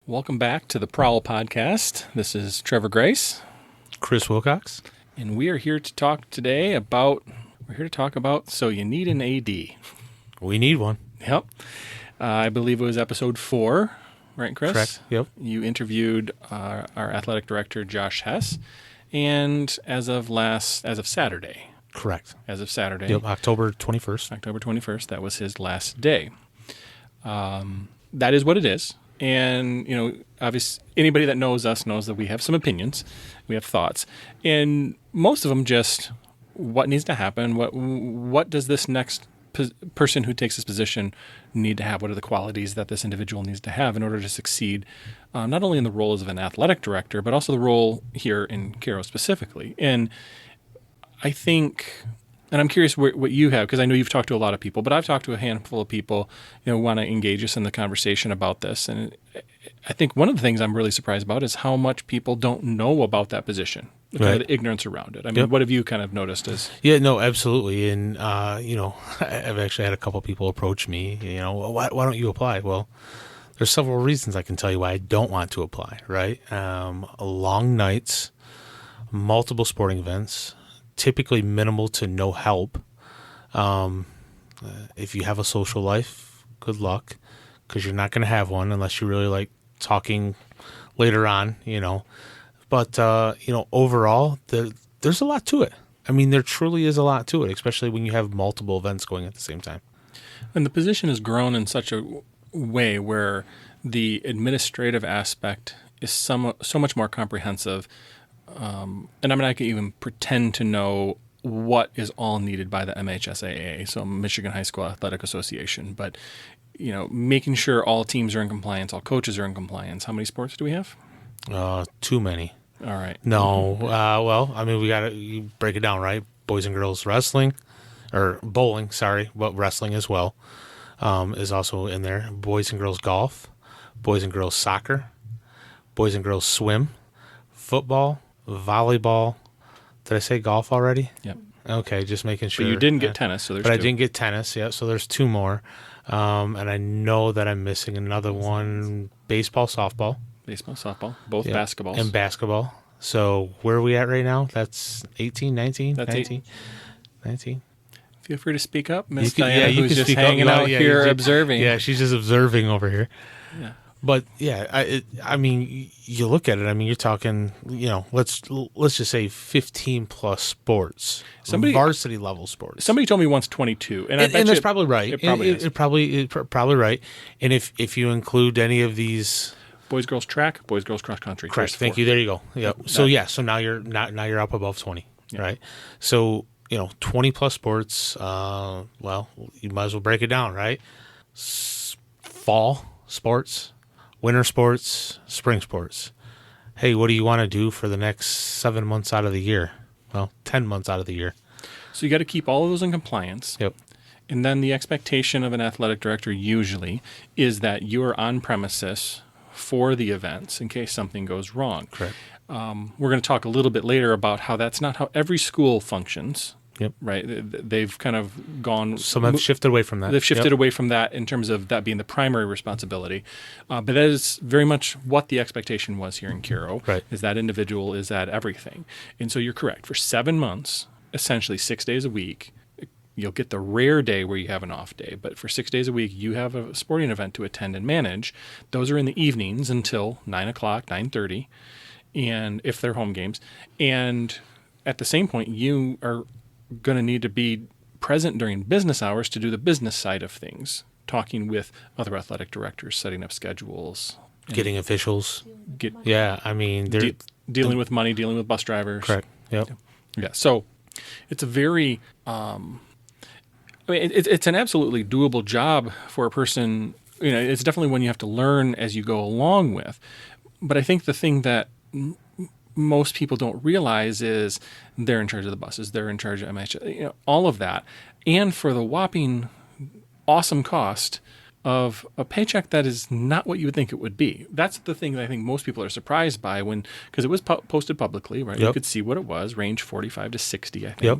Welcome back to the Prowl Podcast. This is Trevor Grace. Chris Wilcox. And we are here to talk today about, so you need an AD. We need one. Yep. I believe it was episode 4, right, Chris? Correct. Yep. You interviewed our athletic director, Josh Hess, and as of Saturday. Correct. As of Saturday. Yep, October 21st. October 21st, that was his last day. That is what it is. And, obviously, anybody that knows us knows that we have some opinions, we have thoughts, and most of them just what needs to happen, what does this next person who takes this position need to have, what are the qualities that this individual needs to have in order to succeed, not only in the role as of an athletic director, but also the role here in Caro specifically. And I think... And I'm curious what you have, because I know you've talked to a lot of people, but I've talked to a handful of people who want to engage us in the conversation about this. And I think one of the things I'm really surprised about is how much people don't know about that position, kind of the ignorance around it. I mean, What have you kind of noticed as? Yeah, no, absolutely. And, I've actually had a couple people approach me, why don't you apply? Well, there's several reasons I can tell you why I don't want to apply, right? Long nights, multiple sporting events, typically minimal to no help. If you have a social life, good luck, because you're not going to have one unless you really like talking later on, But, overall, there's a lot to it. I mean, there truly is a lot to it, especially when you have multiple events going at the same time. And the position has grown in such a way where the administrative aspect is so much more comprehensive. And I'm not going to even pretend to know what is all needed by the MHSAA, so Michigan High School Athletic Association. But, making sure all teams are in compliance, all coaches are in compliance. How many sports do we have? Too many. All right. No. We got to break it down, right? Boys and girls wrestling, or bowling, but wrestling as well is also in there. Boys and girls golf, boys and girls soccer, boys and girls swim, football, volleyball. Did I say golf already? Yep. Okay, just making sure. But you didn't get tennis, so there's two. But I didn't get tennis, yeah, so there's 2 more. And I know that I'm missing another one, baseball, softball. Baseball, softball, both basketballs. And basketball. So where are we at right now? That's 18, 19? That's 19. 19. Feel free to speak up, Miss Diana, who's just hanging up. out here observing. Yeah, she's just observing over here. Yeah. But I mean, you look at it. I mean, you're talking, let's just say 15 plus sports, varsity level sports. Somebody told me once 22, and that's probably right. It probably right. And if you include any of these, boys, girls track, boys, girls cross country. Correct. Thank you. There you go. Yep. So so now you're up above 20, right? So 20 plus sports. Well, you might as well break it down, right? Fall sports. Winter sports, spring sports. Hey, what do you want to do for the next 7 months out of the year? Well, 10 months out of the year. So you got to keep all of those in compliance. Yep. And then the expectation of an athletic director usually is that you are on premises for the events in case something goes wrong. Correct. We're going to talk a little bit later about how that's not how every school functions. Yep. Right. They've kind of gone. Some have shifted away from that. They've shifted away from that in terms of that being the primary responsibility. But that is very much what the expectation was here in Caro. Right. Is that individual, is that everything. And so you're correct. For 7 months, essentially 6 days a week, you'll get the rare day where you have an off day. But for 6 days a week, you have a sporting event to attend and manage. Those are in the evenings until 9 o'clock, 9:30, and if they're home games. And at the same point, you are going to need to be present during business hours to do the business side of things, talking with other athletic directors, setting up schedules, getting officials. They're dealing with money, dealing with bus drivers. Correct. Yep. Yeah. So it's a very, it's an absolutely doable job for a person. It's definitely one you have to learn as you go along with. But I think the thing that most people don't realize is they're in charge of the buses, they're in charge of MH, all of that, and for the whopping awesome cost of a paycheck that is not what you would think it would be. That's the thing that I think most people are surprised by because it was posted publicly, right? Yep. You could see what it was, range 45 to 60, I think. Yep.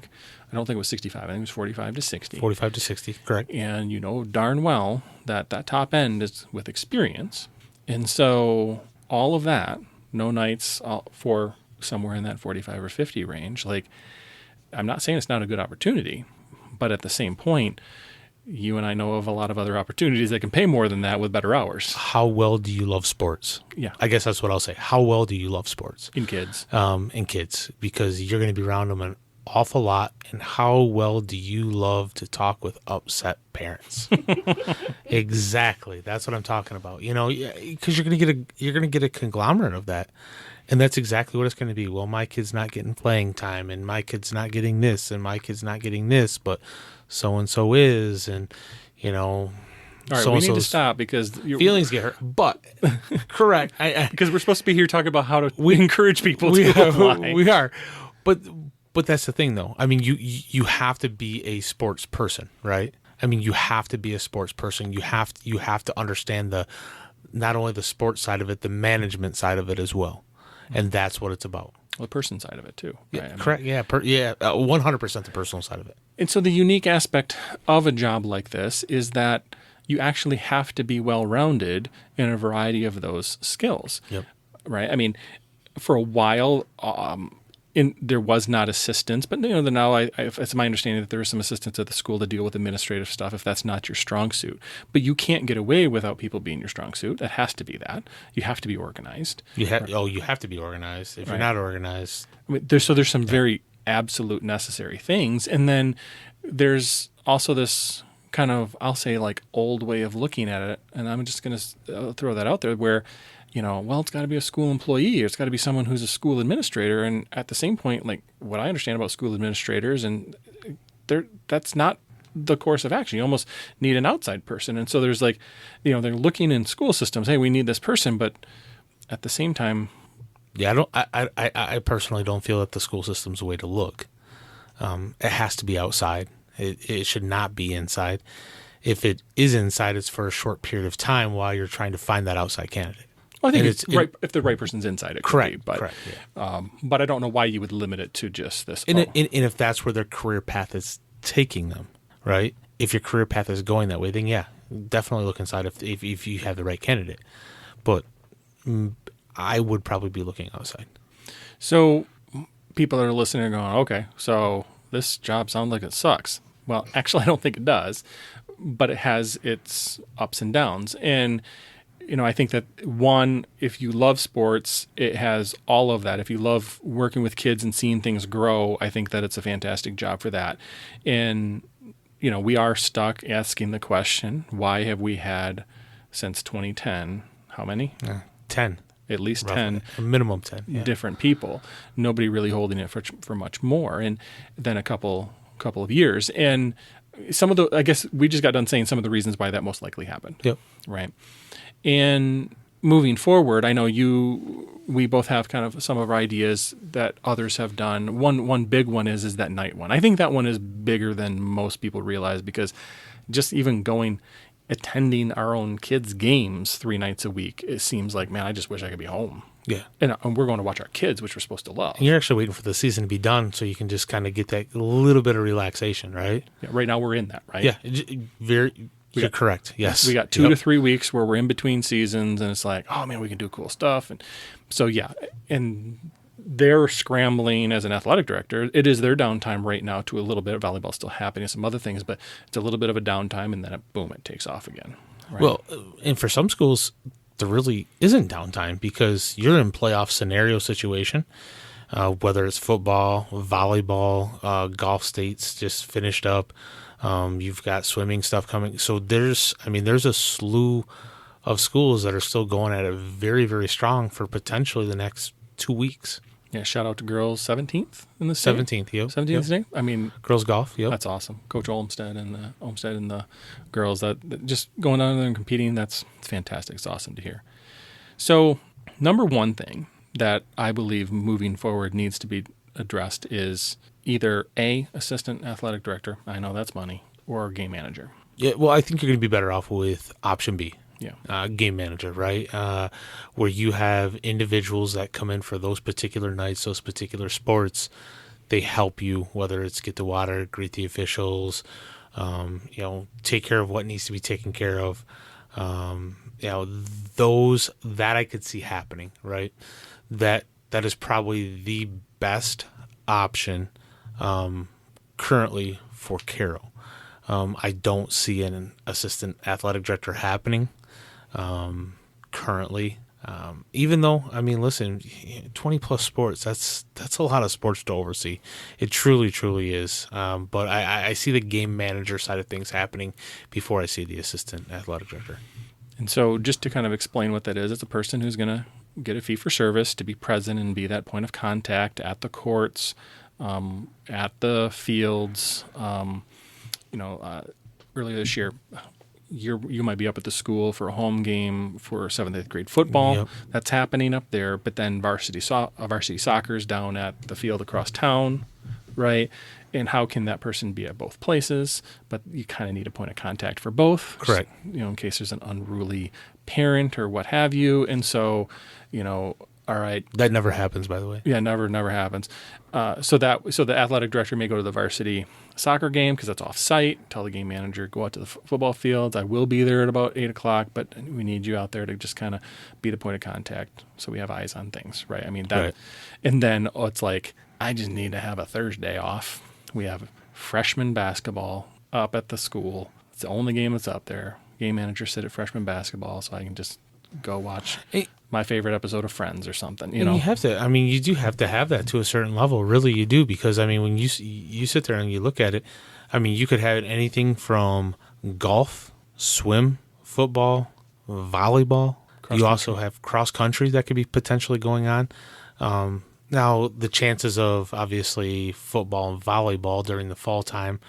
I don't think it was 65. I think it was 45 to 60. 45 to 60, correct. And you know darn well that top end is with experience. And so all of that, no nights for somewhere in that 45 or 50 range, like, I'm not saying it's not a good opportunity, but at the same point, you and I know of a lot of other opportunities that can pay more than that with better hours. How well do you love sports? Yeah. I guess that's what I'll say. How well do you love sports? In kids. In kids, because you're going to be around them an awful lot. And how well do you love to talk with upset parents? Exactly. That's what I'm talking about. Because you're going to get a conglomerate of that. And that's exactly what it's going to be. Well, my kid's not getting playing time, and my kid's not getting this, and my kid's not getting this, but so-and-so is, and, All right, we need to stop because feelings get hurt. But, correct. Because we're supposed to be here talking about how to encourage people to apply. We are. But that's the thing, though. I mean, you have to be a sports person, right? I mean, you have to be a sports person. You have to understand not only the sports side of it, the management side of it as well. And that's what it's about. Well, the person side of it, too. Yeah, right? Correct. Yeah, 100% the personal side of it. And so the unique aspect of a job like this is that you actually have to be well-rounded in a variety of those skills. Yep. Right? I mean, for a while, there was not assistance, but now it's my understanding that there is some assistance at the school to deal with administrative stuff if that's not your strong suit. But you can't get away without people being your strong suit. That has to be that. You have to be organized. You have to be organized. If you're not organized, I mean, there's some very absolute necessary things, and then there's also this kind of, I'll say, like, old way of looking at it, and I'm just going to throw that out there where, it's got to be a school employee, or it's got to be someone who's a school administrator. And at the same point, like, what I understand about school administrators, and that's not the course of action. You almost need an outside person. And so there's like, they're looking in school systems, hey, we need this person, but at the same time, yeah, I personally don't feel that the school system's the way to look. It has to be outside. It should not be inside. If it is inside, it's for a short period of time while you're trying to find that outside candidate. Well, I think it's right if the right person's inside. It correct, could be, but, correct. Yeah. But I don't know why you would limit it to just this. And if that's where their career path is taking them, right? If your career path is going that way, then yeah, definitely look inside if you have the right candidate. But I would probably be looking outside. So people that are listening are going, okay, so this job sounds like it sucks. Well, actually, I don't think it does, but it has its ups and downs. And I think that, one, if you love sports, it has all of that. If you love working with kids and seeing things grow, I think that it's a fantastic job for that. And, we are stuck asking the question, why have we had, since 2010, how many? 10. At least Roughly. 10. A minimum 10. Yeah. Different people. Nobody really holding it for much more. And then a couple of years. And I guess we just got done saying some of the reasons why that most likely happened. Yep. Right. And moving forward, I know we both have kind of some of our ideas that others have done. One big one is that night one. I think that one is bigger than most people realize, because just even attending our own kids' games 3 nights a week, it seems like, man, I just wish I could be home. Yeah. And we're going to watch our kids, which we're supposed to love. And you're actually waiting for the season to be done so you can just kind of get that little bit of relaxation, right? Yeah, right now we're in that, right? Yeah, you're correct. Yes. We got 2 to 3 weeks where we're in between seasons, and it's like, oh man, we can do cool stuff. And so, yeah, and they're scrambling as an athletic director. It is their downtime right now to a little bit. Volleyball's still happening, some other things, but it's a little bit of a downtime, and then it takes off again. Right? Well, and for some schools, there really isn't downtime because you're in playoff scenario situation, whether it's football, volleyball, golf states just finished up. You've got swimming stuff coming. So there's a slew of schools that are still going at it very, very strong for potentially the next 2 weeks. Yeah, shout out to girls 17th in the state. 17th, yep. 17th state. I mean, girls golf, yep. That's awesome. Coach Olmstead and the girls that just going out there and competing, that's fantastic. It's awesome to hear. So, number one thing that I believe moving forward needs to be addressed is either A, assistant athletic director, I know that's money, or game manager. Yeah, well, I think you're going to be better off with option B. Yeah. Game manager, right? Where you have individuals that come in for those particular nights, those particular sports. They help you, whether it's get the water, greet the officials, take care of what needs to be taken care of. those that I could see happening, right? That is probably the best option currently for Caro. I don't see an assistant athletic director happening currently. Even though, I mean, listen, 20 plus sports, that's a lot of sports to oversee. It truly, truly is. But I see the game manager side of things happening before I see the assistant athletic director. And so just to kind of explain what that is, it's a person who's going to get a fee for service to be present and be that point of contact at the courts, at the fields. Earlier this year, you might be up at the school for a home game for 7th, 8th grade football. Yep. That's happening up there. But then varsity soccer is down at the field across town, right? And how can that person be at both places? But you kind of need a point of contact for both. Correct. In case there's an unruly parent or what have you. And so, all right. That never happens, by the way. Yeah, never happens. So the athletic director may go to the varsity soccer game because that's off-site. Tell the game manager, go out to the football fields. I will be there at about 8 o'clock, but we need you out there to just kind of be the point of contact so we have eyes on things, right? I mean, that, right. And then it's like, I just need to have a Thursday off. We have freshman basketball up at the school. It's the only game that's up there. Game manager sit at freshman basketball so I can just go watch my favorite episode of Friends or something. You have to. I mean, you do have to have that to a certain level. Really, you do, because I mean, when you sit there and you look at it, I mean, you could have anything from golf, swim, football, volleyball. You also have cross country that could be potentially going on. Now, the chances of obviously football and volleyball during the fall time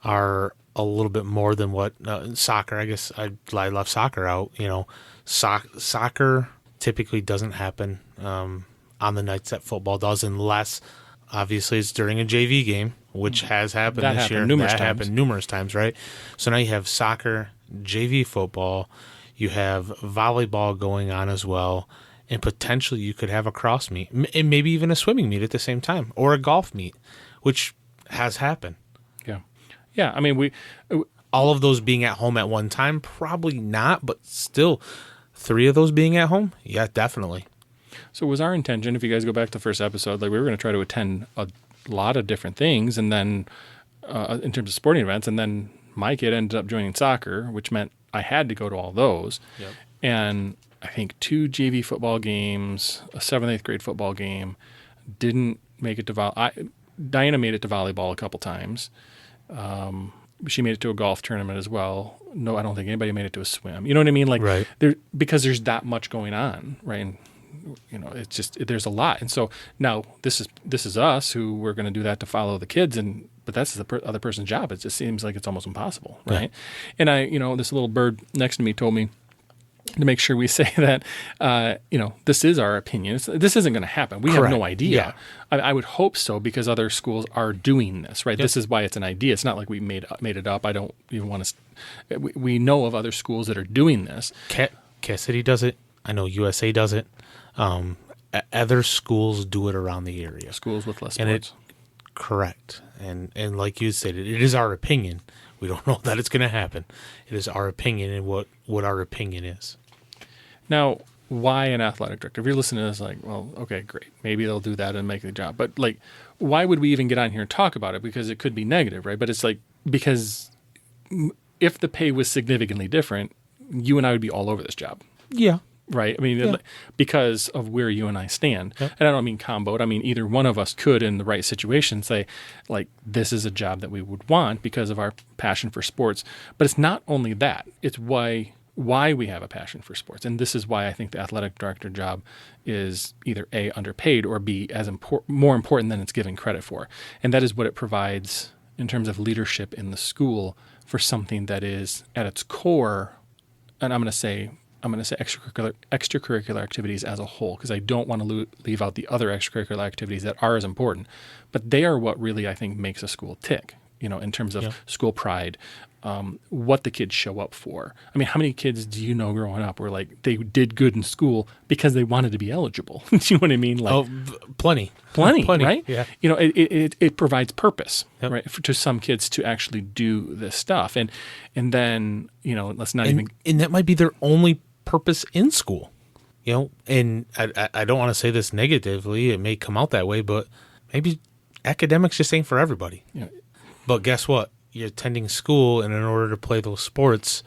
are a little bit more than what soccer. I guess I left soccer out. Soccer typically doesn't happen on the nights that football does, unless obviously it's during a JV game, which has happened this year. That happened numerous times, right? So now you have soccer, JV football, you have volleyball going on as well, and potentially you could have a cross meet, and maybe even a swimming meet at the same time, or a golf meet, which has happened. Yeah. I mean, all of those being at home at one time, probably not, but still, 3 of those being at home, yeah, definitely. So it was our intention, if you guys go back to the first episode, like we were going to try to attend a lot of different things, and then in terms of sporting events, and then my kid ended up joining soccer, which meant I had to go to all those. Yep. And I think 2 JV football games, a 7th, 8th grade football game, didn't make it to Diana made it to volleyball a couple times. She made it to a golf tournament as well. No, I don't think anybody made it to a swim. You know what I mean? Like, right. Because there's that much going on, right? And it's just there's a lot. And so now this is us who we're going to do that to follow the kids, but that's the other person's job. It just seems like it's almost impossible, right? Yeah. And this little bird next to me told me to make sure we say that, this is our opinion. This isn't going to happen. We Correct. have no idea. Yeah. I would hope so, because other schools are doing this, right? Yep. This is why it's an idea. It's not like we made it up. I don't even want to. We know of other schools that are doing this. Cass City does it. I know USA does it. Other schools do it around the area. Schools with less sports. Correct. And like you stated, it is our opinion. We don't know that it's going to happen. It is our opinion and what our opinion is. Now, why an athletic director? If you're listening to this, like, well, okay, great. Maybe they'll do that and make the job. But, like, why would we even get on here and talk about it? Because it could be negative, right? But it's like, because if the pay was significantly different, you and I would be all over this job. Yeah. Right? I mean, because of where you and I stand. Yep. And I don't mean combo. I mean, either one of us could, in the right situation, say, like, this is a job that we would want because of our passion for sports. But it's not only that. It's why we have a passion for sports. And this is why I think the athletic director job is either A, underpaid, or B, more important than it's given credit for. And that is what it provides in terms of leadership in the school for something that is at its core, and I'm going to say extracurricular activities as a whole, because I don't want to leave out the other extracurricular activities that are as important, but they are what really, I think, makes a school tick, in terms of school pride, what the kids show up for. I mean, how many kids do you know growing up were like, they did good in school because they wanted to be eligible? Do you know what I mean? Like, plenty, right? Yeah. It provides purpose, Yep. right, to some kids to actually do this stuff. And then, let's not and that might be their only purpose in school. And I don't want to say this negatively. It may come out that way, but maybe academics just ain't for everybody. Yeah. But guess what? You're attending school, and in order to play those sports,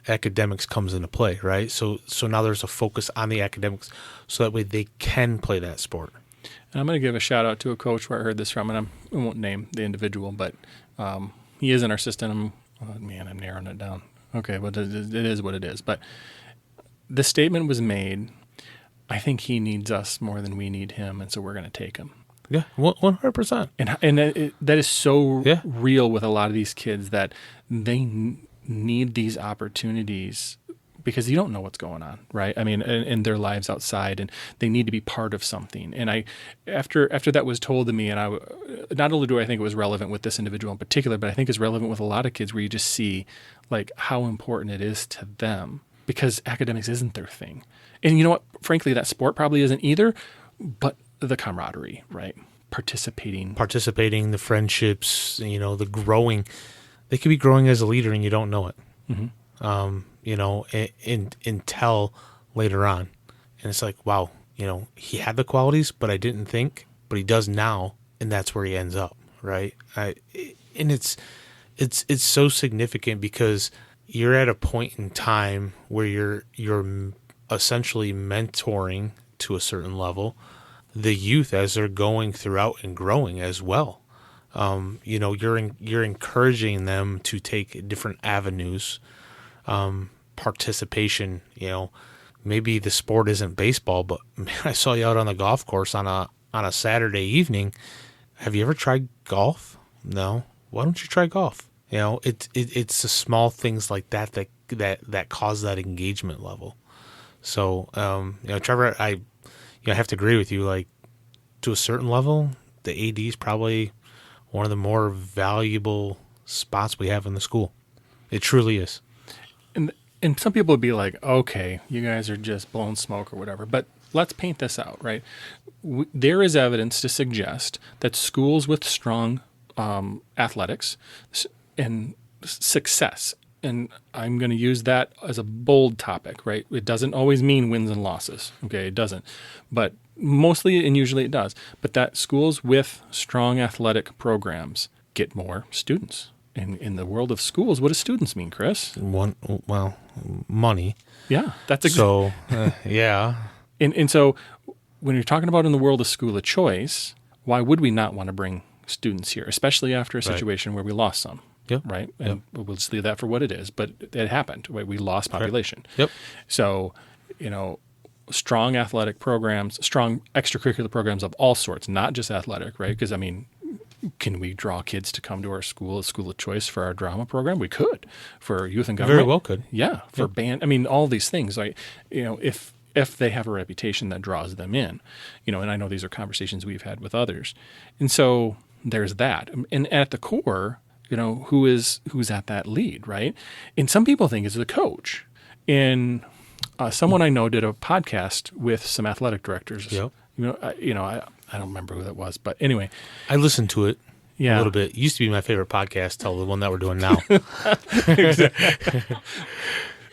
academics comes into play, right? So now there's a focus on the academics, so that way they can play that sport. And I'm going to give a shout out to a coach where I heard this from, and I won't name the individual, but he is in our system. I'm narrowing it down. Okay, well, it is what it is. But the statement was made, I think he needs us more than we need him, and so we're going to take him. Yeah, 100%. And that is so real with a lot of these kids, that they need these opportunities because you don't know what's going on, right? I mean, in their lives outside, and they need to be part of something. And after that was told to me, and not only do I think it was relevant with this individual in particular, but I think it's relevant with a lot of kids where you just see like how important it is to them, because academics isn't their thing. And you know what? Frankly, that sport probably isn't either, but the camaraderie, right? Participating, the friendships, the growing. They could be growing as a leader and you don't know it. Mm-hmm. Until later on. And it's like, wow, he had the qualities, but I didn't think, but he does now. And that's where he ends up. Right. And it's so significant because you're at a point in time where you're essentially mentoring to a certain level the youth as they're going throughout and growing as well. You're encouraging them to take different avenues, participation. Maybe the sport isn't baseball, but man, I saw you out on the golf course on a Saturday evening. Have you ever tried golf? No. Why don't you try golf? It's the small things like that cause that engagement level. So, Trevor, I have to agree with you. Like, to a certain level, the AD is probably one of the more valuable spots we have in the school. It truly is. And some people would be like, okay, you guys are just blowing smoke or whatever. But let's paint this out, right? There is evidence to suggest that schools with strong athletics and success, and I'm going to use that as a bold topic, right? It doesn't always mean wins and losses, okay? It doesn't. But mostly and usually it does. But that schools with strong athletic programs get more students. In the world of schools, what do students mean, Chris? Money. Yeah, that's so. Yeah. And so, when you're talking about in the world of school of choice, why would we not want to bring students here, especially after a situation where we lost some? Yep. Right, and we'll just leave that for what it is. But it happened. Right? We lost population. Yep. So, strong athletic programs, strong extracurricular programs of all sorts, not just athletic, right? Because can we draw kids to come to our school, a school of choice for our drama program? We could. For youth and government. Very well could. Yeah. For band. All these things. Like, if they have a reputation that draws them in, and I know these are conversations we've had with others. And so there's that. And at the core, who's at that lead, right? And some people think it's the coach. And someone I know did a podcast with some athletic directors. Yep. I don't remember who that was, but anyway. I listened to it a little bit. It used to be my favorite podcast till the one that we're doing now.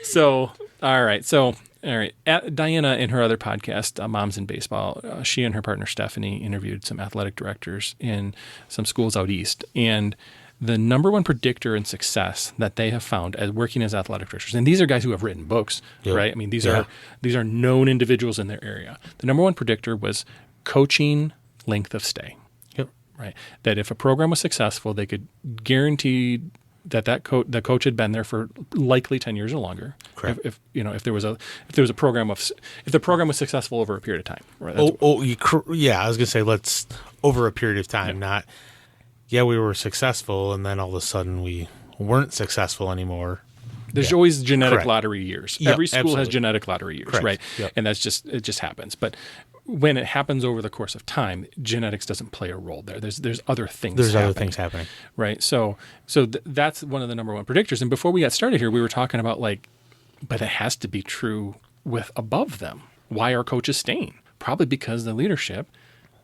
So, all right. Diana, in her other podcast, Moms in Baseball, she and her partner Stephanie interviewed some athletic directors in some schools out east. And the number one predictor in success that they have found as working as athletic directors, and these are guys who have written books, right? These are known individuals in their area. The number one predictor was coaching length of stay. Yep. Right. That if a program was successful, they could guarantee that the coach had been there for likely 10 years or longer. Correct. If there was a program if the program was successful over a period of time. Right? I was gonna say let's over a period of time, not. Yeah, we were successful, and then all of a sudden we weren't successful anymore. There's always genetic lottery years. Yep, Every school absolutely. has genetic lottery years, Correct. right? Yep. And it just happens. But when it happens over the course of time, genetics doesn't play a role there. There's other things. There's other things happening, right? So that's one of the number one predictors. And before we got started here, we were talking about but it has to be true with above them. Why are coaches staying? Probably because the leadership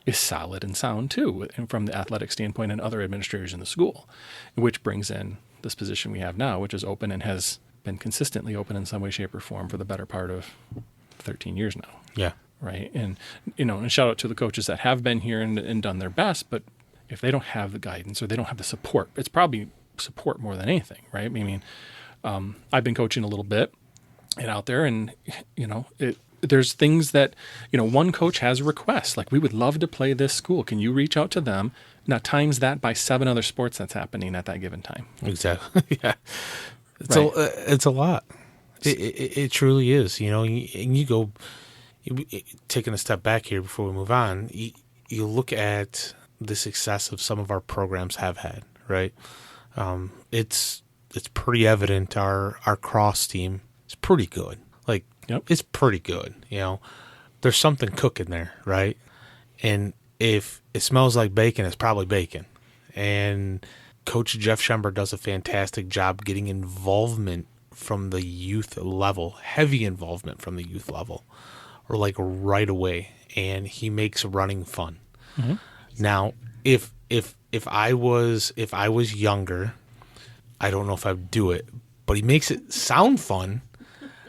is solid and sound too, and from the athletic standpoint and other administrators in the school, which brings in this position we have now, which is open and has been consistently open in some way, shape, or form for the better part of 13 years now. Yeah. Right. And, and shout out to the coaches that have been here and done their best. But if they don't have the guidance or they don't have the support, it's probably support more than anything. Right. I mean, I've been coaching a little bit and out there and, there's things that, one coach has a request, like we would love to play this school. Can you reach out to them? Now times that by 7 other sports that's happening at that given time. Exactly. Yeah. It's a lot. It truly is, and you go, taking a step back here before we move on, you look at the success of some of our programs have had, right? It's pretty evident our cross team is pretty good. Like, yep. It's pretty good, There's something cooking there, right? And if it smells like bacon, it's probably bacon. And Coach Jeff Schember does a fantastic job getting involvement from the youth level, heavy involvement from the youth level, or like right away, and he makes running fun. Mm-hmm. Now, if I was younger, I don't know if I'd do it, but he makes it sound fun.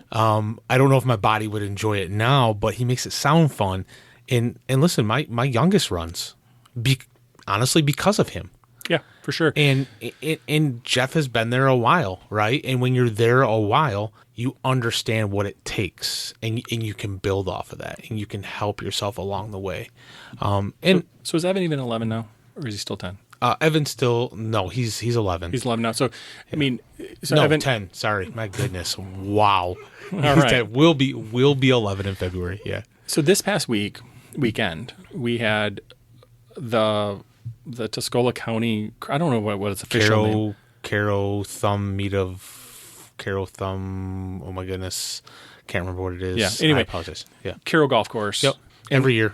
I don't know if my body would enjoy it now, but he makes it sound fun. And listen, my youngest runs, honestly, because of him. Yeah, for sure. And Jeff has been there a while, right? And when you're there a while, you understand what it takes, and you can build off of that, and you can help yourself along the way. So is Evan even 11 now, or is he still 10? Evan's still he's 11. He's 11 now. So I mean, Evan, 10. Sorry, my goodness, wow. All right, 10. Will be 11 in February. Yeah. So this past weekend, we had the Tuscola County, I don't know what its official name. Caro Thumb, oh my goodness. Can't remember what it is. Yeah, anyway. I apologize. Yeah. Caro Golf Course. Yep. Every year,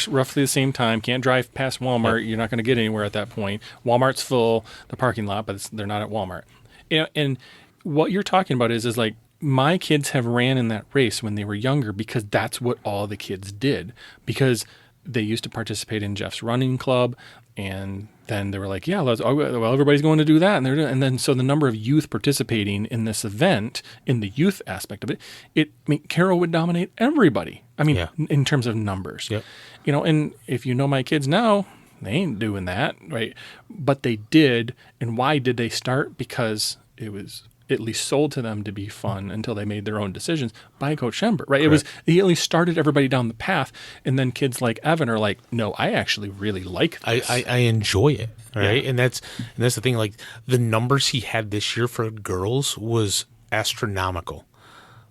roughly the same time. Can't drive past Walmart. Yep. You're not going to get anywhere at that point. Walmart's full, the parking lot, but they're not at Walmart. And what you're talking about is like, my kids have ran in that race when they were younger because that's what all the kids did, because they used to participate in Jeff's running club, and then they were like, yeah, everybody's going to do that. And then so the number of youth participating in this event, in the youth aspect of it, Caro would dominate everybody. I mean, in terms of numbers, yep. And if you know my kids now, they ain't doing that, right? But they did. And why did they start? Because it was at least sold to them to be fun until they made their own decisions by Coach Schember, right? Correct. He at least started everybody down the path, and then kids like Evan are like, no, I actually really like this. I enjoy it, right? Yeah. And that's the thing. Like, the numbers he had this year for girls was astronomical.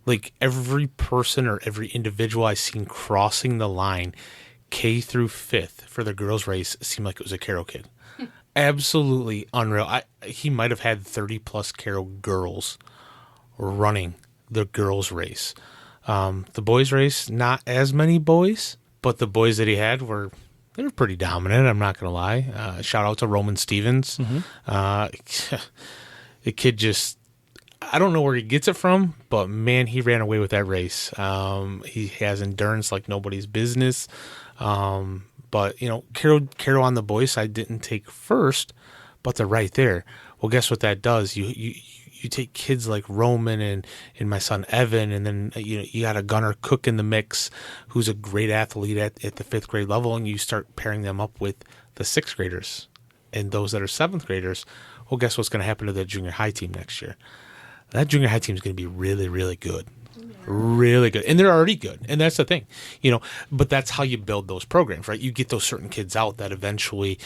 Like, every person or every individual I seen crossing the line, K through 5th for the girls' race, seemed like it was a Caro kid. Absolutely unreal. He might have had 30-plus Caro girls running the girls' race. The boys' race, not as many boys, but the boys that he had they were pretty dominant, I'm not going to lie. Shout out to Roman Stevens. Mm-hmm. The kid just, I don't know where he gets it from, but man, he ran away with that race. He has endurance like nobody's business. But, Caro on the boys' side didn't take first, but they're right there. Well, guess what that does? You take kids like Roman and my son Evan, and then you got a Gunnar Cook in the mix, who's a great athlete at the 5th grade level, and you start pairing them up with the 6th graders and those that are 7th graders. Well, guess what's going to happen to the junior high team next year? That junior high team is going to be really, really good. Really good. And they're already good. And that's the thing, but that's how you build those programs, right? You get those certain kids out that eventually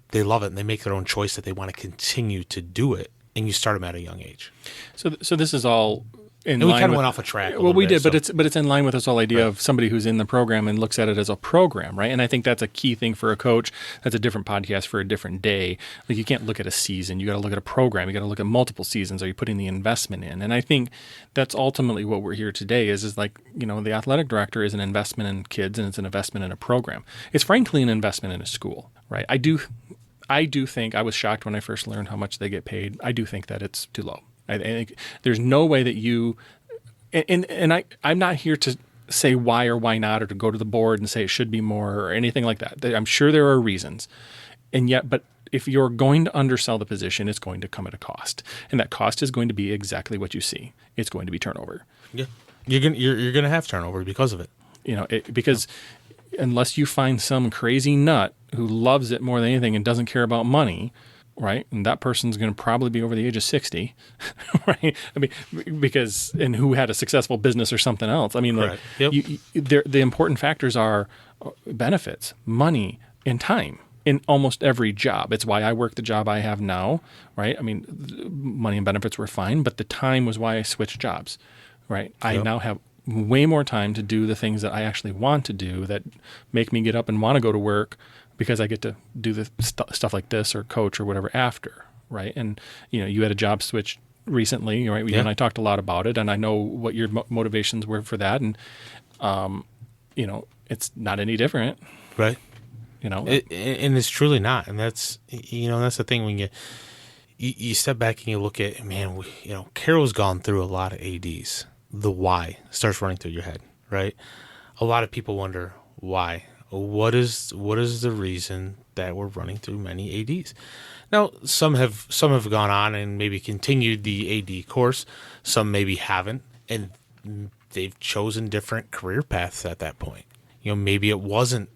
they love it and they make their own choice that they want to continue to do it. And you start them at a young age. So this is all in and line. We kind of with, went off a track. Well, we did, so. but it's in line with this whole idea of somebody who's in the program and looks at it as a program, right? And I think that's a key thing for a coach. That's a different podcast for a different day. Like, you can't look at a season. You got to look at a program. You got to look at multiple seasons. Are you putting the investment in? And I think that's ultimately what we're here today. Is like, the athletic director is an investment in kids, and it's an investment in a program. It's frankly an investment in a school, right? I do think, I was shocked when I first learned how much they get paid. I do think that it's too low. I think there's no way that you, and I'm not here to say why or why not, or to go to the board and say it should be more or anything like that. I'm sure there are reasons. And yet, but if you're going to undersell the position, it's going to come at a cost. And that cost is going to be exactly what you see. It's going to be turnover. Yeah. You're gonna have turnover because of it. Because unless you find some crazy nut who loves it more than anything and doesn't care about money, right? And that person's going to probably be over the age of 60, right? I mean, and who had a successful business or something else. I mean, like, Yep. the important factors are benefits, money, and time in almost every job. It's why I work the job I have now, right? I mean, money and benefits were fine, but the time was why I switched jobs, right? I now have way more time to do the things that I actually want to do that make me get up and want to go to work, because I get to do the stuff like this or coach or whatever after, right? And, you had a job switch recently, right? You and I talked a lot about it, and I know what your motivations were for that. And, it's not any different. Right. And it's truly not. And that's the thing when you step back and you look at, man, Caro's gone through a lot of ADs. The why starts running through your head, right? A lot of people wonder why. What is the reason that we're running through many ADs? Now, some have gone on and maybe continued the AD course. Some maybe haven't, and they've chosen different career paths at that point. Maybe it wasn't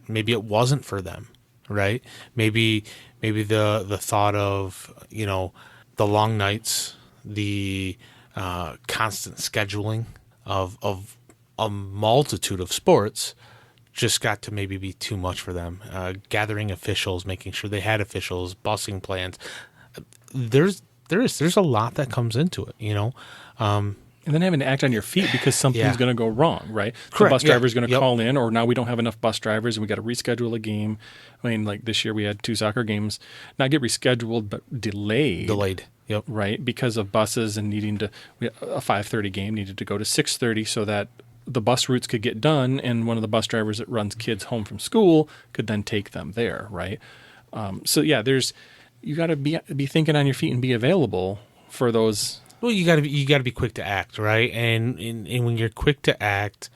for them, right? Maybe the thought of the long nights, the constant scheduling of a multitude of sports just got to maybe be too much for them. Gathering officials, making sure they had officials, busing plans. There's a lot that comes into it, And then having to act on your feet because something's going to go wrong, right? Correct. The bus driver's going to call in, or now we don't have enough bus drivers and we got to reschedule a game. I mean, like this year we had 2 soccer games not get rescheduled, but delayed. Yep. Right, because of buses and a 5:30 game needed to go to 6:30 so that the bus routes could get done, and one of the bus drivers that runs kids home from school could then take them there, right? You got to be thinking on your feet and be available for those. Well, you got to be quick to act, right? And when you're quick to act,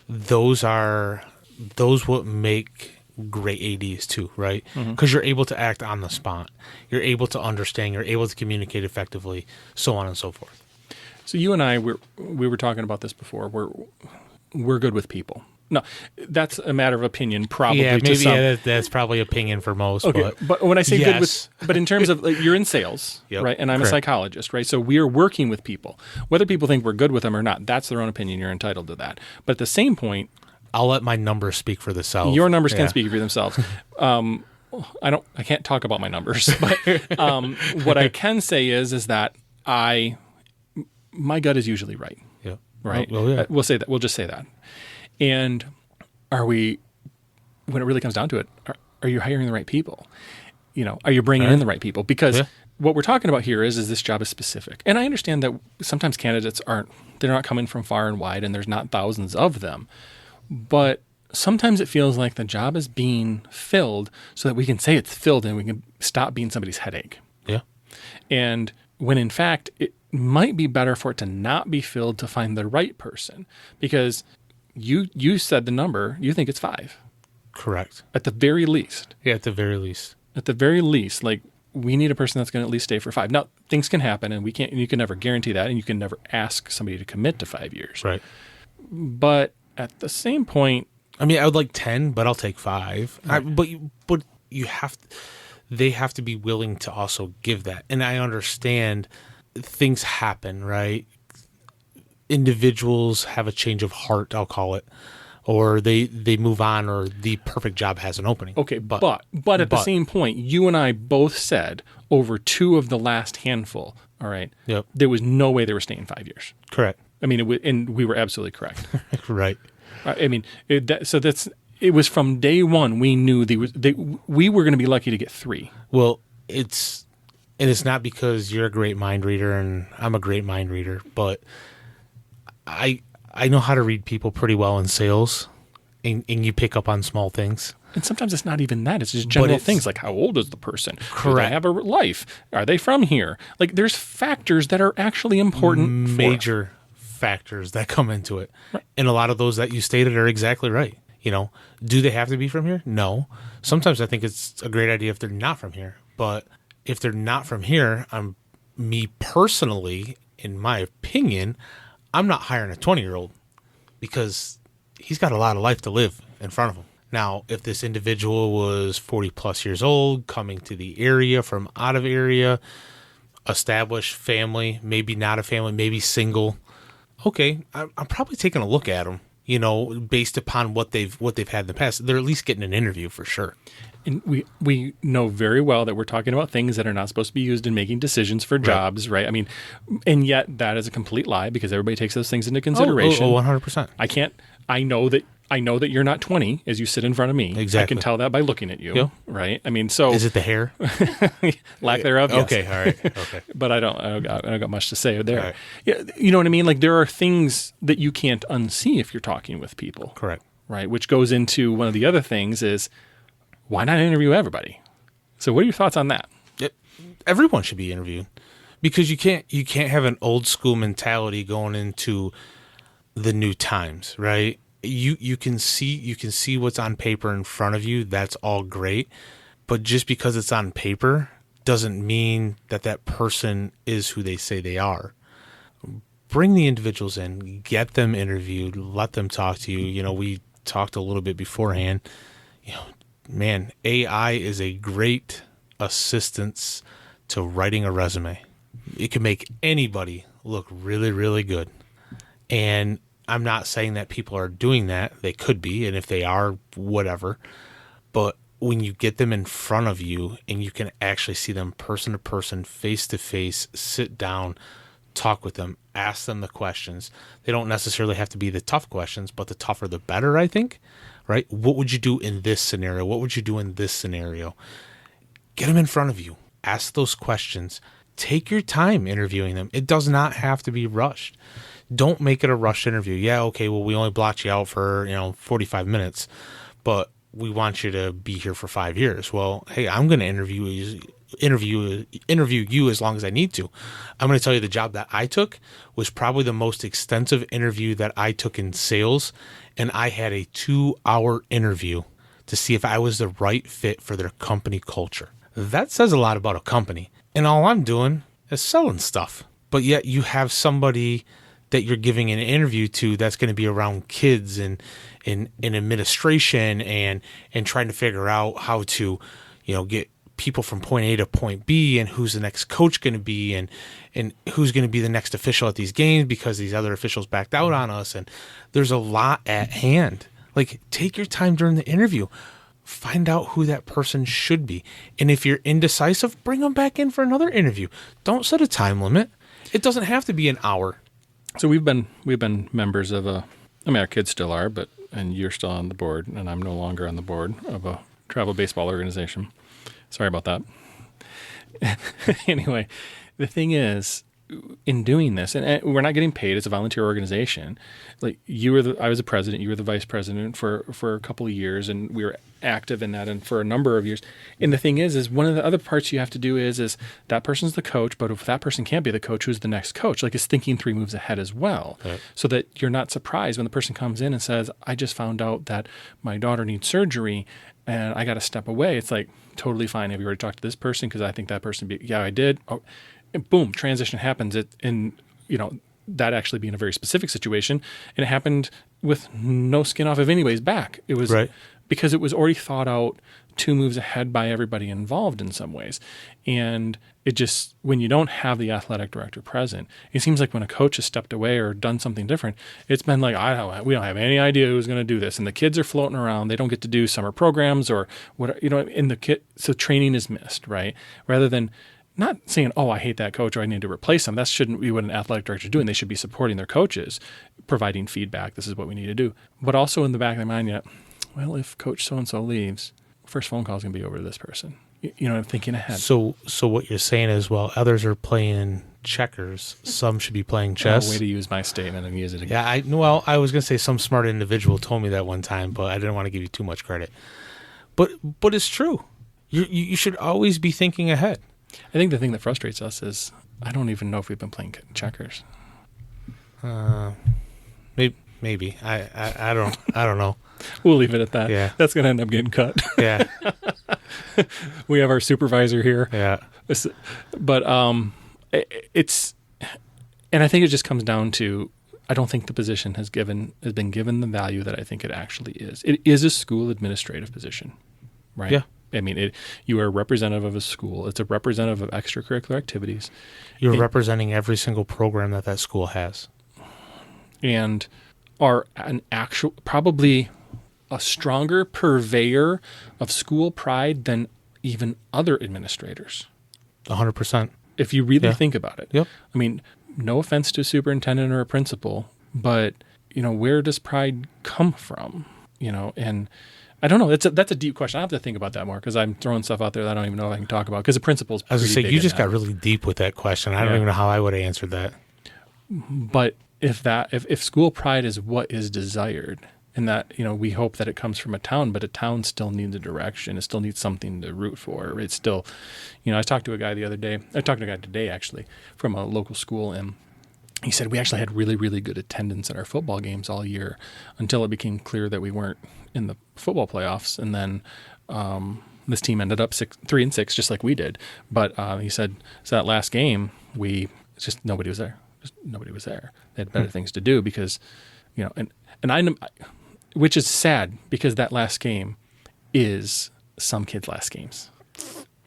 those what make great ADs too, right? Because you're able to act on the spot, you're able to understand, you're able to communicate effectively, so on and so forth. So you and I, we were talking about this before. We're good with people. No, that's a matter of opinion, probably. Yeah, maybe to some. That's probably opinion for most. Okay, but when I say yes. good with, but in terms of you're in sales, right? And I'm a psychologist, right? So we are working with people. Whether people think we're good with them or not, that's their own opinion. You're entitled to that. But at the same point, I'll let my numbers speak for themselves. Your numbers can speak for themselves. I can't talk about my numbers, but what I can say is that my gut is usually right. Yeah. Right. Well, yeah. We'll say that. We'll just say that. And when it really comes down to it, are you hiring the right people? Are you bringing in the right people? Because what we're talking about here is this job is specific. And I understand that sometimes candidates they're not coming from far and wide, and there's not thousands of them. But sometimes it feels like the job is being filled so that we can say it's filled and we can stop being somebody's headache. Yeah. And when in fact, it might be better for it to not be filled to find the right person, because you said the number, you think it's 5. Correct. At the very least. Yeah, at the very least. At the very least, like, we need a person that's going to at least stay for 5. Now, things can happen, and you can never guarantee that, and you can never ask somebody to commit to 5 years. Right. But at the same point, I mean, I would like 10, but I'll take 5. Right. But you have to, they have to be willing to also give that. And I understand things happen, right? Individuals have a change of heart, I'll call it, or they move on, or the perfect job has an opening. Okay, but at the same point, you and I both said over 2 of the last handful, all right, there was no way they were staying 5 years. Correct. I mean, and we were absolutely correct. Right. I mean, it was from day one we knew we were going to be lucky to get 3. Well, it's not because you're a great mind reader and I'm a great mind reader, but I know how to read people pretty well in sales, and you pick up on small things. And sometimes it's not even that. It's just general things like, how old is the person? Correct. Do they have a life? Are they from here? Like, there's factors that are actually important. Major factors that come into it. Right. And a lot of those that you stated are exactly right. Do they have to be from here? No. Sometimes I think it's a great idea if they're not from here. But if they're not from here, me personally, in my opinion, I'm not hiring a 20-year-old because he's got a lot of life to live in front of him. Now, if this individual was 40 plus years old, coming to the area from out of area, established family, maybe not a family, maybe single, okay, I'm probably taking a look at them, based upon what they've had in the past. They're at least getting an interview for sure. And we know very well that we're talking about things that are not supposed to be used in making decisions for jobs, right? I mean, and yet that is a complete lie because everybody takes those things into consideration. 100%. I know that you're not 20 as you sit in front of me. Exactly. I can tell that by looking at you, Yep. right? I mean, so... Is it the hair? Lack thereof, yes. Okay, all right. Okay. But I don't got much to say there. Right. Yeah, you know what I mean? Like there are things that you can't unsee if you're talking with people. Correct. Right? Which goes into one of the other things is why not interview everybody? So what are your thoughts on that? Everyone should be interviewed because you can't have an old school mentality going into the new times, right? You can see what's on paper in front of you. That's all great. But just because it's on paper doesn't mean that person is who they say they are. Bring the individuals in, get them interviewed, let them talk to you. We talked a little bit beforehand. Man, AI is a great assistance to writing a resume. It can make anybody look really, really good. And I'm not saying that people are doing that. They could be, and if they are, whatever. But when you get them in front of you and you can actually see them person to person, face to face, sit down, talk with them, ask them the questions. They don't necessarily have to be the tough questions, but the tougher the better, I think. Right? What would you do in this scenario? What would you do in this scenario? Get them in front of you. Ask those questions. Take your time interviewing them. It does not have to be rushed. Don't make it a rushed interview. Yeah, okay, well, we only blocked you out for, 45 minutes, but we want you to be here for 5 years. Well, hey, I'm going to interview you as long as I need to. I'm going to tell you the job that I took was probably the most extensive interview that I took in sales, and I had a 2-hour interview to see if I was the right fit for their company culture. That says a lot about a company, and all I'm doing is selling stuff. But yet you have somebody that you're giving an interview to that's going to be around kids and in administration and trying to figure out how to, get people from point A to point B and who's the next coach going to be and who's going to be the next official at these games because these other officials backed out on us. And there's a lot at hand. Like, take your time during the interview. Find out who that person should be. And if you're indecisive, bring them back in for another interview. Don't set a time limit. It doesn't have to be an hour. So we've been members of our kids still are, and you're still on the board, and I'm no longer on the board of a travel baseball organization. Sorry about that. Anyway, the thing is, in doing this, and we're not getting paid, it's a volunteer organization. Like I was the president, you were the vice president for a couple of years, and we were active in that and for a number of years. And the thing is one of the other parts you have to do is that person's the coach, but if that person can't be the coach, who's the next coach? Like, it's thinking 3 moves ahead as well. Right. So that you're not surprised when the person comes in and says, I just found out that my daughter needs surgery and I got to step away. It's like, totally fine. Have you already talked to this person? Because I think that person, yeah, I did. Oh, and boom, transition happens. That actually being a very specific situation, and it happened with no skin off of anybody's back. It was right. Because it was already thought out 2 moves ahead by everybody involved in some ways. And it just, when you don't have the athletic director present, it seems like when a coach has stepped away or done something different, it's been like, we don't have any idea who's going to do this. And the kids are floating around. They don't get to do summer programs or what, so training is missed, right? Rather than not saying, oh, I hate that coach or I need to replace them. That shouldn't be what an athletic director is doing. They should be supporting their coaches, providing feedback. This is what we need to do. But also in the back of their mind, well, if coach so-and-so leaves, first phone call is going to be over to this person. I'm thinking ahead. So what you're saying is, while others are playing checkers, some should be playing chess. Way to use my statement and use it again. Yeah, I was going to say some smart individual told me that one time, but I didn't want to give you too much credit. But it's true. You should always be thinking ahead. I think the thing that frustrates us is I don't even know if we've been playing checkers. Maybe. I don't know. We'll leave it at that. Yeah. That's going to end up getting cut. Yeah. We have our supervisor here. Yeah. But it's, and I think it just comes down to, I don't think the position has been given the value that I think it actually is. It is a school administrative position, right? Yeah. I mean, you are a representative of a school. It's a representative of extracurricular activities. You're representing every single program that school has. And are probably a stronger purveyor of school pride than even other administrators. 100%. If you really think about it. Yep. I mean, no offense to a superintendent or a principal, but, where does pride come from? And I don't know. That's a deep question. I have to think about that more because I'm throwing stuff out there that I don't even know if I can talk about because the principal's I was going to say, you just got really really deep with that question. I don't even know how I would have answered that. But if school pride is what is desired, and that, we hope that it comes from a town, but a town still needs a direction. It still needs something to root for. It's still, I talked to a guy the other day. I talked to a guy today, actually, from a local school, and he said we actually had really, really good attendance at our football games all year until it became clear that we weren't in the football playoffs. And then this team ended up 3-6, just like we did. But he said, so that last game, nobody was there. Nobody was there. They had better things to do because, and I, which is sad because that last game is some kids' last games.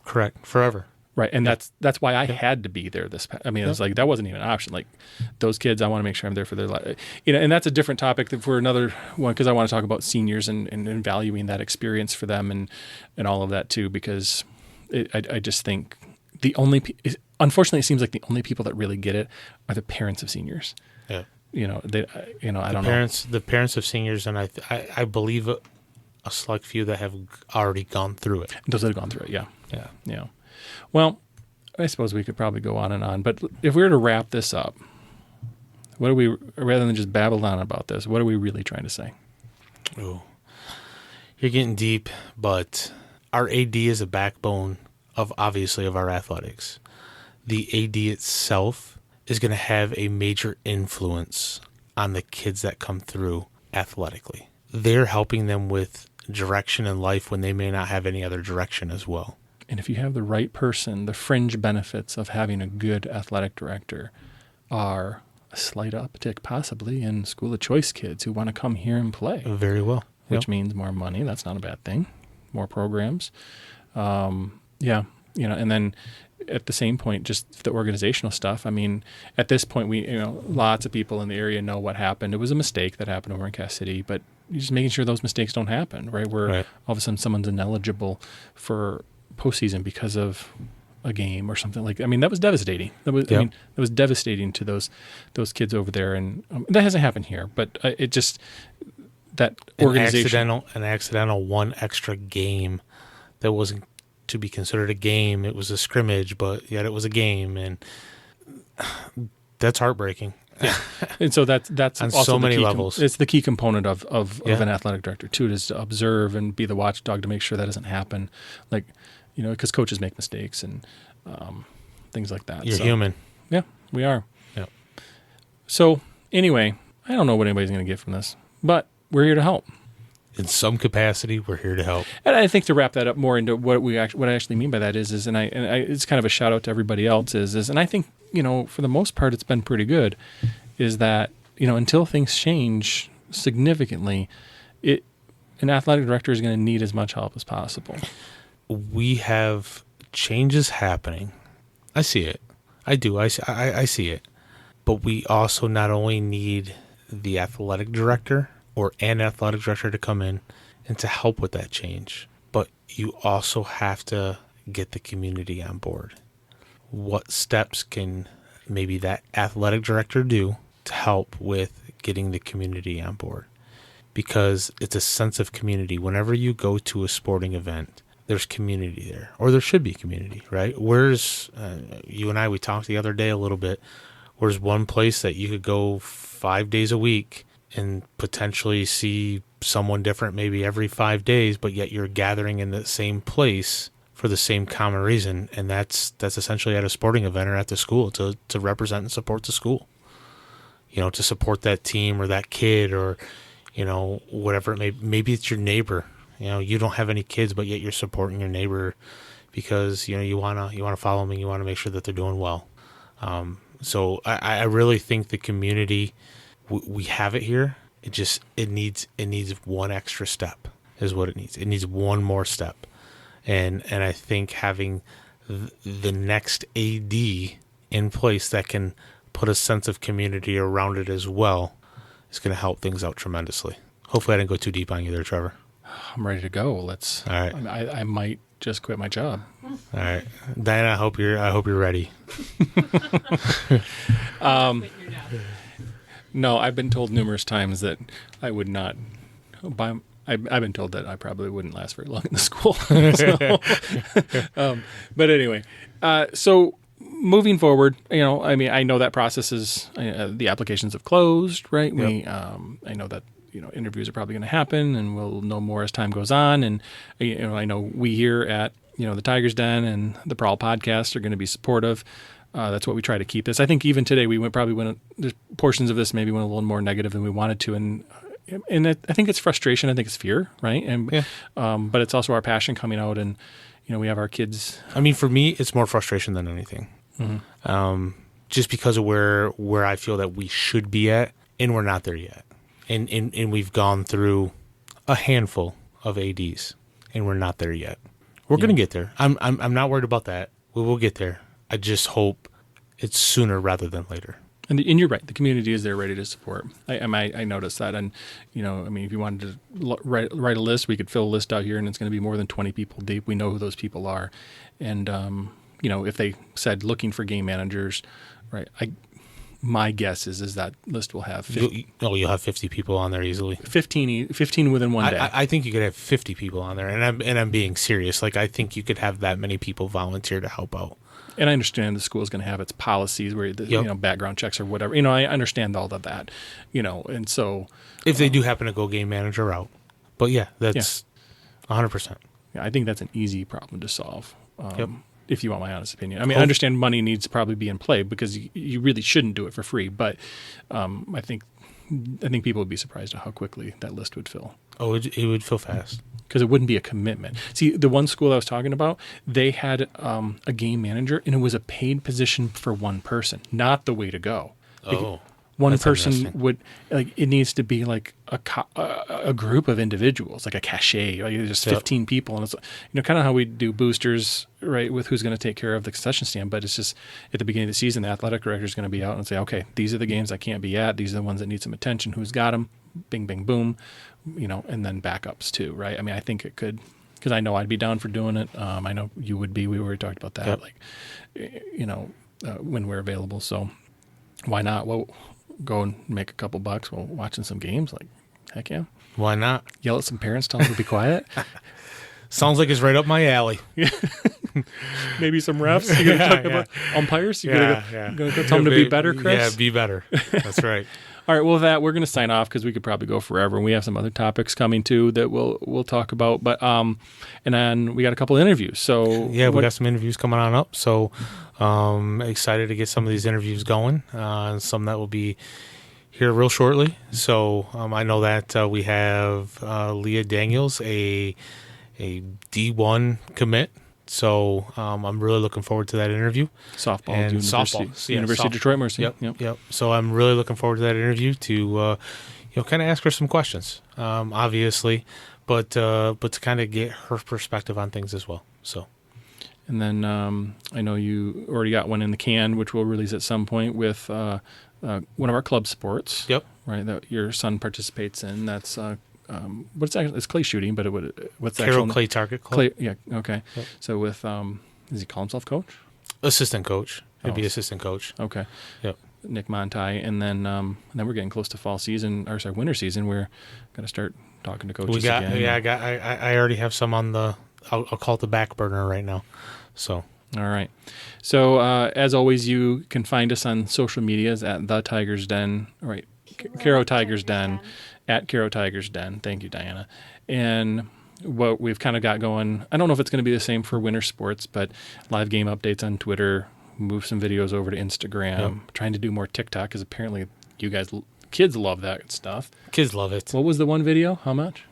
Correct. Forever. Right. And that's why I had to be there it was like, that wasn't even an option. Like those kids, I want to make sure I'm there for their life. And that's a different topic for another one, because I want to talk about seniors and valuing that experience for them and all of that too, because I just think unfortunately, it seems like the only people that really get it are the parents of seniors. Yeah. I don't know. The parents of seniors, and I believe a select few that have already gone through it. Those that have gone through it, yeah. Yeah. Yeah. Well, I suppose we could probably go on and on, but if we were to wrap this up, rather than just babble on about this, what are we really trying to say? Oh, you're getting deep, but our AD is a backbone of our athletics. The AD itself is going to have a major influence on the kids that come through athletically. They're helping them with direction in life when they may not have any other direction as well. And if you have the right person, the fringe benefits of having a good athletic director are a slight uptick possibly in school of choice kids who want to come here and play. Very well. Which means more money. That's not a bad thing. More programs. Yeah. And then at the same point, just the organizational stuff. I mean, at this point, lots of people in the area know what happened. It was a mistake that happened over in Cass City, but just making sure those mistakes don't happen, right? Where all of a sudden someone's ineligible for postseason because of a game or something like that. I mean, that was devastating. That was devastating to those kids over there, and that hasn't happened here. But it just that organization, an accidental one extra game that wasn't to be considered a game. It was a scrimmage, but yet it was a game, and that's heartbreaking. Yeah, and so that's on also so many levels. It's the key component of an athletic director too, is to observe and be the watchdog to make sure that doesn't happen. Like, because coaches make mistakes and things like that. You're human. Yeah, we are. Yeah. So anyway, I don't know what anybody's going to get from this, but we're here to help. In some capacity, we're here to help. And I think to wrap that up more into what I actually mean by that is and I it's kind of a shout out to everybody else is and I think, for the most part it's been pretty good, is that, until things change significantly, an athletic director is going to need as much help as possible. We have changes happening. I see it. I do. I see it. But we also not only need the athletic director or an athletic director to come in and to help with that change, but you also have to get the community on board. What steps can maybe that athletic director do to help with getting the community on board? Because it's a sense of community. Whenever you go to a sporting event, there's community there, or there should be community, right? Where's, you and I, we talked the other day a little bit, where's one place that you could go 5 days a week and potentially see someone different maybe every 5 days, but yet you're gathering in the same place for the same common reason, and that's essentially at a sporting event or at the school to represent and support the school. To support that team or that kid or, whatever it may be. Maybe it's your neighbor, You don't have any kids, but yet you're supporting your neighbor because you want to follow them and you want to make sure that they're doing well. So I really think the community, we have it here. It needs one extra step is what it needs. It needs one more step, and I think having the next AD in place that can put a sense of community around it as well is going to help things out tremendously. Hopefully, I didn't go too deep on you there, Trevor. I'm ready to go. All right. I might just quit my job. All right, Diana. I hope you're ready. No, I've been told numerous times that I would not. I've been told that I probably wouldn't last very long in the school. But anyway, so moving forward, I know that process is the applications have closed, right? Yep. I know that interviews are probably going to happen, and we'll know more as time goes on. And I know we here at the Tigers Den and the Prowl podcast are going to be supportive. That's what we try to keep this. I think even today there's portions of this maybe went a little more negative than we wanted to, and I think it's frustration. I think it's fear, right? And but it's also our passion coming out, and we have our kids. I mean, for me, it's more frustration than anything. Mm-hmm. Just because of where I feel that we should be at, and we're not there yet. And we've gone through a handful of ADs, and we're not there yet. We're going to get there. I'm not worried about that. We will get there. I just hope it's sooner rather than later. And you're right. The community is there ready to support. I noticed that. And, if you wanted to write a list, we could fill a list out here, and it's going to be more than 20 people deep. We know who those people are. And, if they said looking for game managers, right, my guess is that list will have 50. You'll have 50 people on there easily. 15 within one day. I think you could have 50 people on there, and I'm being serious. Like, I think you could have that many people volunteer to help out. And I understand the school is going to have its policies where background checks or whatever. I understand all of that. And so if they do happen to go game manager route, but that's 100%. Yeah, I think that's an easy problem to solve. If you want my honest opinion. I understand money needs to probably be in play because you really shouldn't do it for free. But I think people would be surprised at how quickly that list would fill. Oh, it would fill fast. Because it wouldn't be a commitment. See, the one school I was talking about, they had a game manager, and it was a paid position for one person. Not the way to go. Oh, one person would it needs to be like a group of individuals, like a cachet, like just 15 people, and it's kind of how we do boosters, right? With who's going to take care of the concession stand, but it's just at the beginning of the season, the athletic director is going to be out and say, okay, these are the games I can't be at. These are the ones that need some attention. Who's got them? Bing, bing, boom. And then backups too, right? I think it could, because I know I'd be down for doing it. I know you would be. We already talked about that, when we're available. So why not? Well, go and make a couple bucks while watching some games. Like, heck yeah. Why not? Yell at some parents, tell them to be quiet. Sounds like it's right up my alley. Maybe some refs. You're going to talk about umpires. You're going to go tell them to be better, Chris? Yeah, be better. That's right. All right, well, with that, we're going to sign off because we could probably go forever, and we have some other topics coming too that we'll talk about. But and then we got a couple of interviews. So we got some interviews coming on up. So excited to get some of these interviews going. Some that will be here real shortly. So I know that we have Leah Daniels, a D1 commit. So I'm really looking forward to that interview. Softball, and University of Detroit Mercy. Yep. So I'm really looking forward to that interview to kind of ask her some questions, obviously, but to kind of get her perspective on things as well. So. And then I know you already got one in the can, which we'll release at some point with one of our club sports. Yep. Right, that your son participates in. That's what's actually, it's clay shooting, but what's the Caro actual Clay Target Club? Clay, yeah, okay. Yep. So with does he call himself coach? Assistant coach. It'd be assistant coach. Okay. Yep. Nick Montai, and then we're getting close to winter season. We're going to start talking to coaches again. Yeah, I already have some on the. I'll call it the back burner right now. So. All right. So as always, you can find us on social medias at the Tigers Den. All right, Caro Tigers Den. At Caro Tigers Den. Thank you, Diana. And what we've kind of got going, I don't know if it's going to be the same for winter sports, but live game updates on Twitter, move some videos over to Instagram, trying to do more TikTok because apparently you guys, kids love that stuff. Kids love it. What was the one video? How much?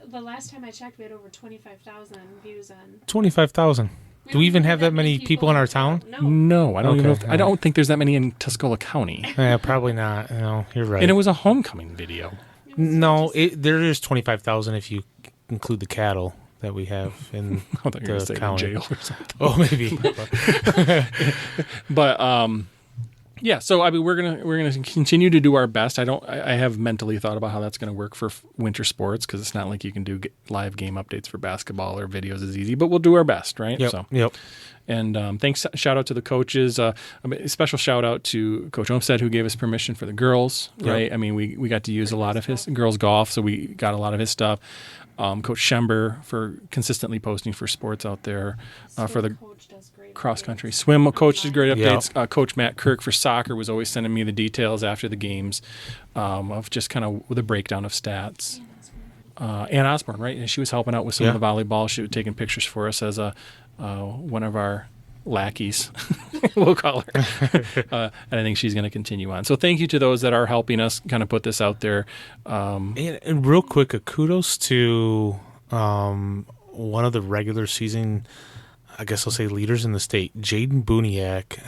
The last time I checked, we had over 25,000 views on. 25,000. Do we even have that many people in our town? No, I don't even know. Okay, I don't think there's that many in Tuscola County. Yeah, probably not. No, you're right. And it was a homecoming video. No, there is 25,000 if you include the cattle that we have in I thought you were going to say county. jail or something. Oh, maybe. But yeah. So I mean, we're gonna continue to do our best. I have mentally thought about how that's going to work for winter sports because it's not like you can do live game updates for basketball or videos as easy. But we'll do our best, right? Yep. And thanks. Shout out to the coaches. A special shout out to Coach Olmstead who gave us permission for the girls. Right. Yep. I mean, we got to use a lot of his girls golf, so we got a lot of his stuff. Coach Schember for consistently posting for sports out there for the cross country swim coach did great updates. Coach Matt Kirk for soccer was always sending me the details after the games of just kind of the breakdown of stats. Ann Osborne, right? And she was helping out with some of the volleyball. She was taking pictures for us as one of our lackeys, we'll call her. And I think she's going to continue on. So thank you to those that are helping us kind of put this out there. And real quick, a kudos to one of the regular season, I guess I'll say, leaders in the state. Jaden Buniak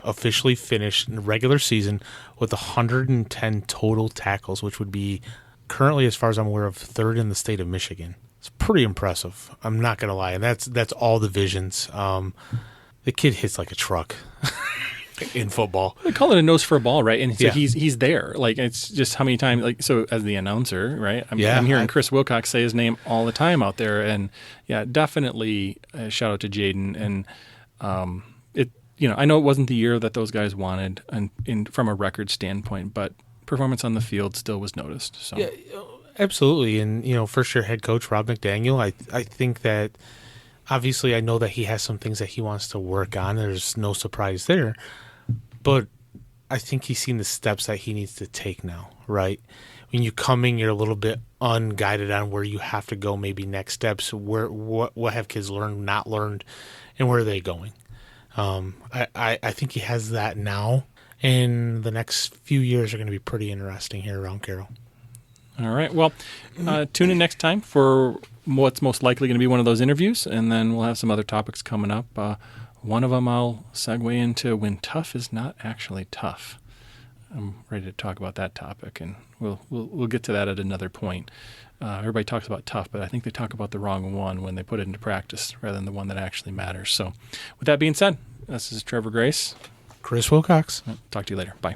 officially finished the regular season with 110 total tackles, which would be currently, as far as I'm aware of, third in the state of Michigan. It's pretty impressive. I'm not going to lie. And that's all divisions. The kid hits like a truck in football. They call it a nose for a ball, right? And so Yeah. he's there. Like, it's just how many times, like, so as the announcer, right? I'm hearing Chris Wilcox say his name all the time out there. And yeah, definitely shout out to Jaden. And I know it wasn't the year that those guys wanted from a record standpoint, but performance on the field still was noticed. So yeah, absolutely. And, first year head coach Rob McDaniel, I think that obviously I know that he has some things that he wants to work on. There's no surprise there. But I think he's seen the steps that he needs to take now, right? When you come in, you're a little bit unguided on where you have to go, maybe next steps, what have kids learned, not learned, and where are they going? I think he has that now. And the next few years are going to be pretty interesting here around Caro. All right. Well, tune in next time for what's most likely going to be one of those interviews, and then we'll have some other topics coming up. One of them I'll segue into when tough is not actually tough. I'm ready to talk about that topic, and we'll get to that at another point. Everybody talks about tough, but I think they talk about the wrong one when they put it into practice rather than the one that actually matters. So with that being said, this is Trevor Grace. Chris Wilcox. Talk to you later. Bye.